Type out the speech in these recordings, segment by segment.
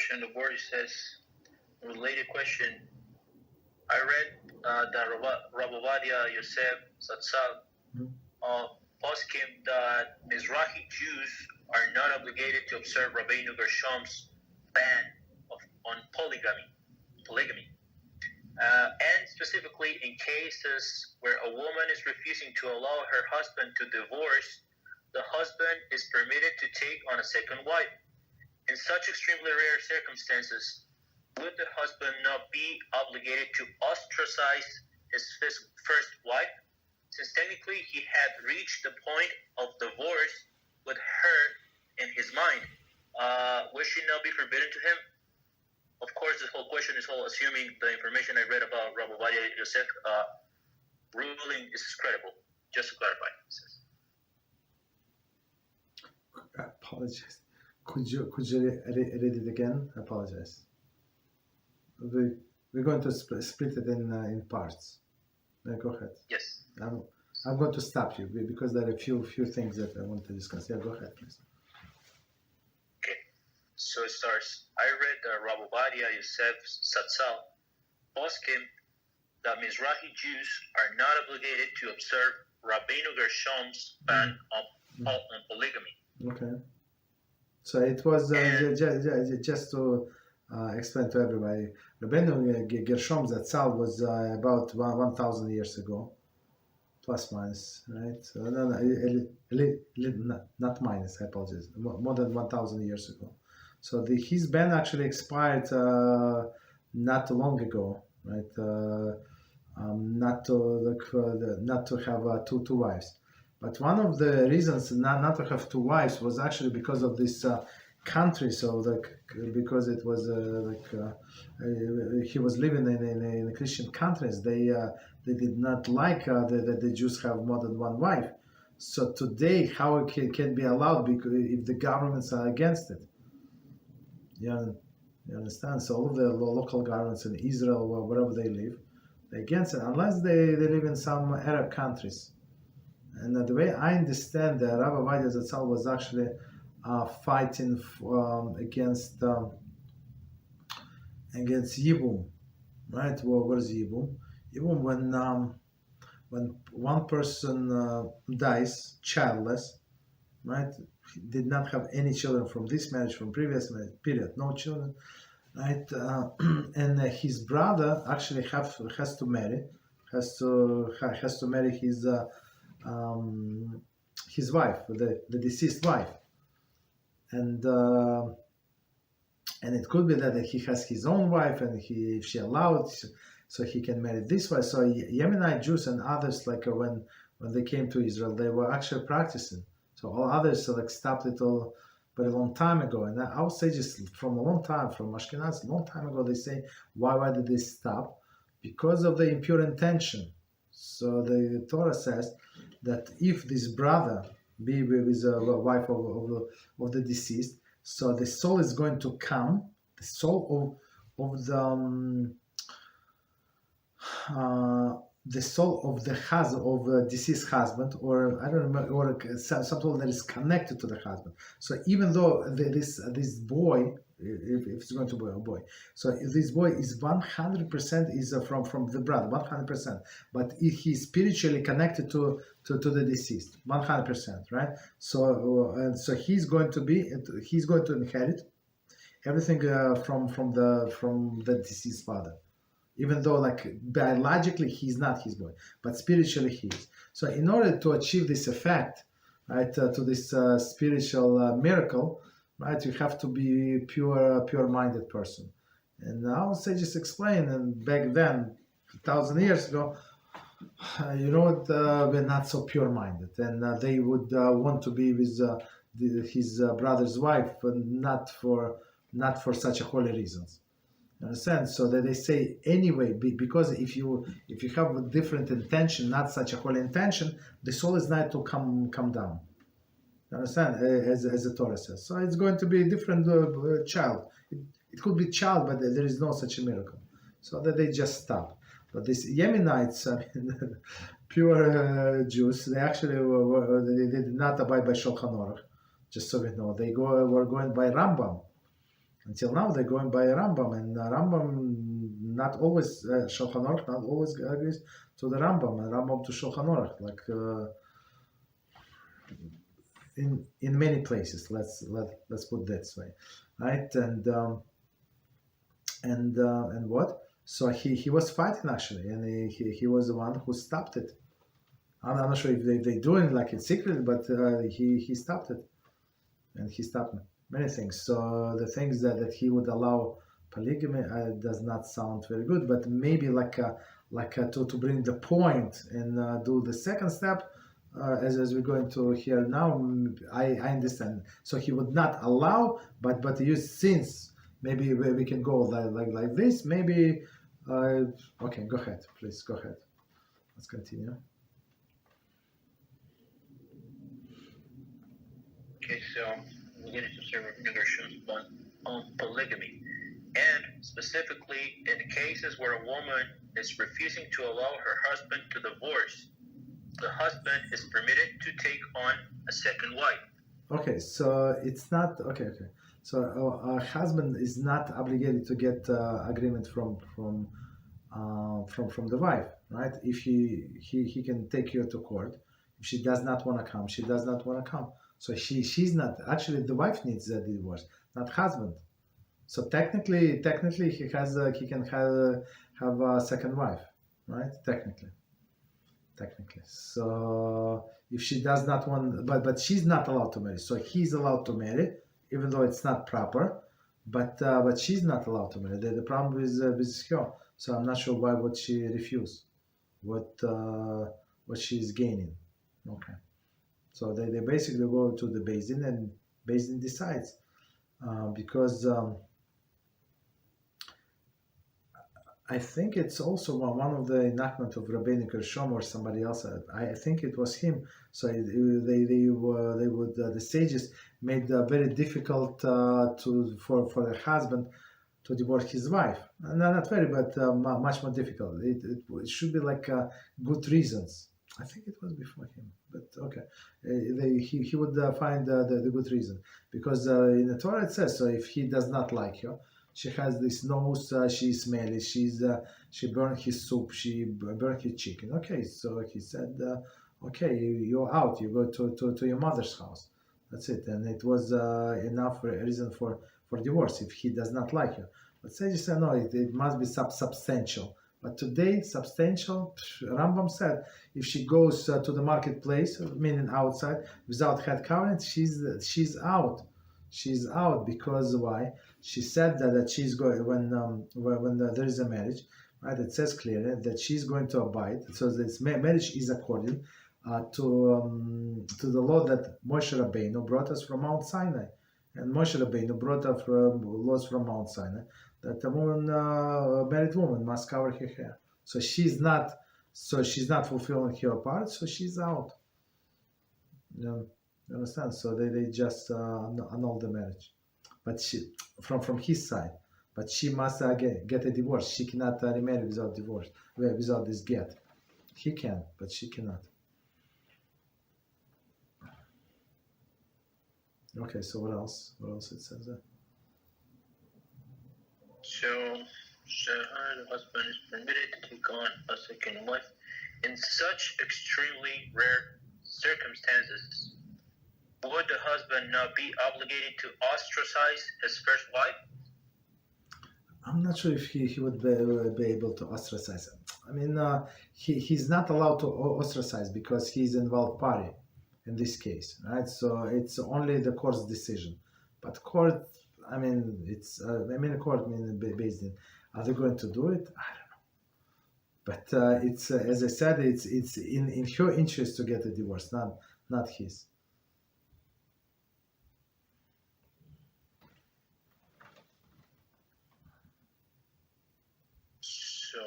question on the board. It says, related question. I read that Rabbi Ovadia, Yosef, Zatzal, poskim that Mizrahi Jews are not obligated to observe Rabbeinu Gershom's ban on polygamy. And specifically in cases where a woman is refusing to allow her husband to divorce, the husband is permitted to take on a second wife. In such extremely rare circumstances, would the husband not be obligated to ostracize his first wife, since technically he had reached the point of divorce with her in his mind? Would she not be forbidden to him? Of course, this whole question is all assuming the information I read about Rabbi Ovadia Yosef ruling is credible. Just to clarify. I apologize. Could you read it again? I apologize. We're going to split it in parts. Go ahead. Yes. I'm going to stop you because there are a few things that I want to discuss. Yeah, go ahead, please. Okay. So it starts. I read Rabbi Ovadia Yosef Zatzal poskim that Mizrahi Jews are not obligated to observe Rabbeinu Gershom's ban on polygamy. Okay. So it was just to explain to everybody. Rabbeinu Gershom Zatzal was about 1,000 years ago, plus minus, right? So, not minus. I apologize. More than 1,000 years ago. So his ban actually expired not too long ago, right? Not to have two wives. But one of the reasons not to have two wives was actually because of this country. So because it was he was living in Christian countries, they did not like that the Jews have more than one wife. So today, how it can be allowed because if the governments are against it? You understand? So all of the local governments in Israel or wherever they live, they're against it unless they live in some Arab countries. And the way I understand that Rabbi Ovadia Zatzal was actually fighting against Yibum, right? What is Yibum? Yibum, when one person dies childless, right? He did not have any children from this marriage, from previous marriage, period, no children, right? And his brother actually has to marry his wife, the deceased wife, and it could be that he has his own wife, and if she allowed, so he can marry this wife. So Yemenite Jews and others, like when they came to Israel, they were actually practicing. So all others stopped it all, but a long time ago. And I would say just from a long time, from Ashkenazic, a long time ago, they say, why did they stop? Because of the impure intention. So the Torah says that if this brother be with a wife of the deceased, so the soul is going to come, the soul of the soul of the husband, of a deceased husband, or I don't remember, or some soul that is connected to the husband. So even though this boy, if it's going to be a boy, so if this boy is 100% is from the brother, 100%, but he's spiritually connected to the deceased, 100%, right? So he's going to inherit everything from the deceased father. Even though, like, biologically he's not his boy, but spiritually he is. So in order to achieve this effect, right, to this spiritual miracle, right, you have to be pure-minded person. And I would say just explain, and back then, 1,000 years ago, we're not so pure-minded, and they would want to be with his brother's wife, but not for such holy reasons. Understand? So that they say anyway, because if you have a different intention, not such a holy intention, the soul is not to come down. Understand? As the Torah says. So it's going to be a different child. It could be child, but there is no such a miracle. So that they just stop. But these Yemenites, pure Jews, they actually they did not abide by Shulchan Aruch. Just so we know, they were going by Rambam. Until now, they're going by Rambam, and Rambam not always Shulchan Aruch not always agrees to the Rambam, and Rambam to Shulchan Aruch, like in many places. Let's put it that way, right? And what? So he was fighting actually, and he was the one who stopped it. I'm not sure if they doing it like in secret, but he stopped it, and he stopped many things. So the things that he would allow polygamy does not sound very good. But maybe to bring the point and do the second step, as we're going to hear now, I understand. So he would not allow, but use since maybe we can go like this. Maybe okay. Go ahead, please. Go ahead. Let's continue. Okay, so we're getting to some Gershom's on polygamy, and specifically in cases where a woman is refusing to allow her husband to divorce, the husband is permitted to take on a second wife. Okay, so it's not okay. So a husband is not obligated to get agreement from the wife, right? If he can take her to court. If she does not want to come, she does not want to come. So she's not actually the wife needs the divorce, not husband. So technically he can have a second wife, right? Technically. So if she does not want, but she's not allowed to marry. So he's allowed to marry, even though it's not proper. But she's not allowed to marry. The problem with her. So I'm not sure why would she refuse. What she's gaining. Okay. So they basically go to the Beis Din, and Beis Din decides because. I think it's also one of the enactment of Rabbi Gershom or somebody else. I think it was him. So the sages made very difficult for the husband to divorce his wife. No, not very, but much more difficult. It should be like good reasons. I think it was before him, but okay. He would find the good reason because in the Torah it says so. If he does not like her. She has this nose, she's smelly, she burned his soup, she burned his chicken. Okay, so he said, okay, you're out, you go to your mother's house. That's it. And it was enough reason for divorce if he does not like her. But sages said, no, it must be substantial. But today, substantial, Rambam said, if she goes to the marketplace, meaning outside, without head covering, she's out. She's out because why? She said that she's going when there is a marriage, right? It says clearly that she's going to abide. So this marriage is according to the law that Moshe Rabbeinu brought us from Mount Sinai, and Moshe Rabbeinu brought us laws from Mount Sinai that a woman, married woman, must cover her hair. So she's not fulfilling her part. So she's out. You understand? So they just annul the marriage, but she from his side. But she must get a divorce. She cannot remarry without divorce, without this get. He can, but she cannot. Okay, so what else? What else it says there? So the husband is permitted to take on a second wife in such extremely rare circumstances. Would the husband not be obligated to ostracize his first wife? I'm not sure if he would be able to ostracize him. I mean, he's not allowed to ostracize because he's involved party in this case, right? So it's only the court's decision. But court, I mean, court meaning Beis Din. Are they going to do it? I don't know. But it's as I said, it's in her interest to get a divorce, not his. So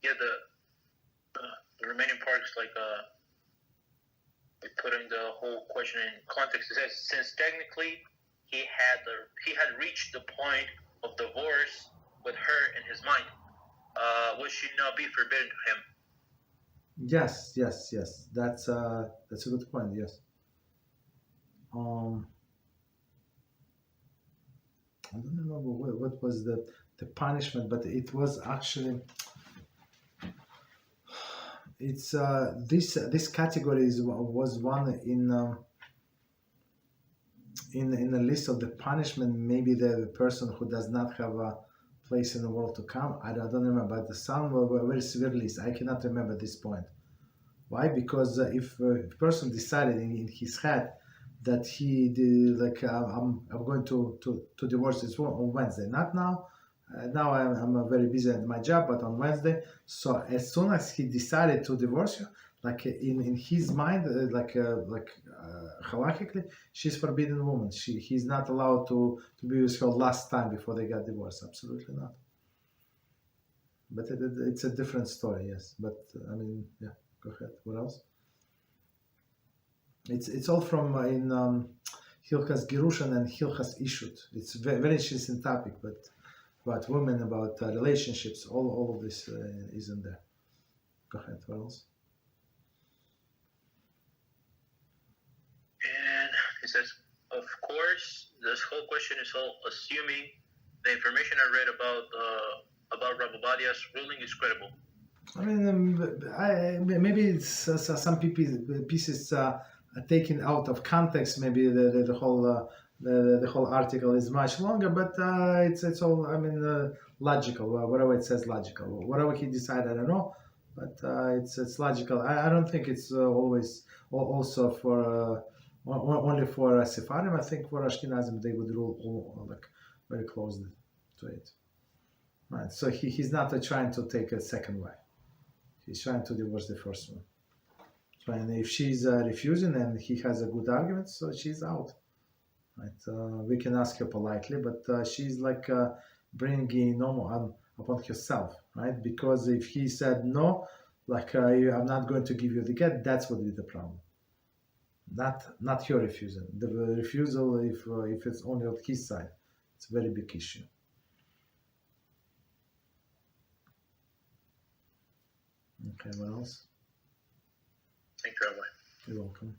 yeah, the remaining parts like putting the whole question in context. It says since technically he had reached the point of divorce with her in his mind, would she not be forbidden to him? Yes. That's a good point. Yes. I don't remember what was the punishment, but it was actually, it's this category was one in the list of the punishment. Maybe the person who does not have a place in the world to come. I don't remember, but some were very severe list. I cannot remember this point. Why? Because if a person decided in his head that he did, like I'm going to divorce this woman on Wednesday, not now. Now I'm very busy at my job, but on Wednesday. So as soon as he decided to divorce you, like in his mind, halachically, she's forbidden woman. He's not allowed to be with her last time before they got divorced. Absolutely not. But it's a different story, yes. But I mean, yeah. Go ahead. What else? It's all from in Hilchas Gerushan and Hilchas Ishut. It's very interesting topic, but about women, about relationships, all of this is in there. Go ahead. What else? And it says, of course, this whole question is all assuming the information I read about Rabbi Obadiah's ruling is credible. I mean, maybe it's some pieces are taken out of context. Maybe the whole article is much longer, but it's all, I mean, logical. Whatever it says, logical. Whatever he decided, I don't know, but it's logical. I don't think it's always also for only for Sephardim. I think for Ashkenazim they would rule like very closely to it. Right. So he's not trying to take a second wife. He's trying to divorce the first one. So, and if she's refusing and he has a good argument, so she's out. Right? We can ask her politely, but she's like bringing no upon herself, right? Because if he said no, like I'm not going to give you the get, that's what would be the problem. Not your refusal. The refusal, if it's only on his side, it's a very big issue. Okay, what else? Thank you, Rabbi. You're welcome.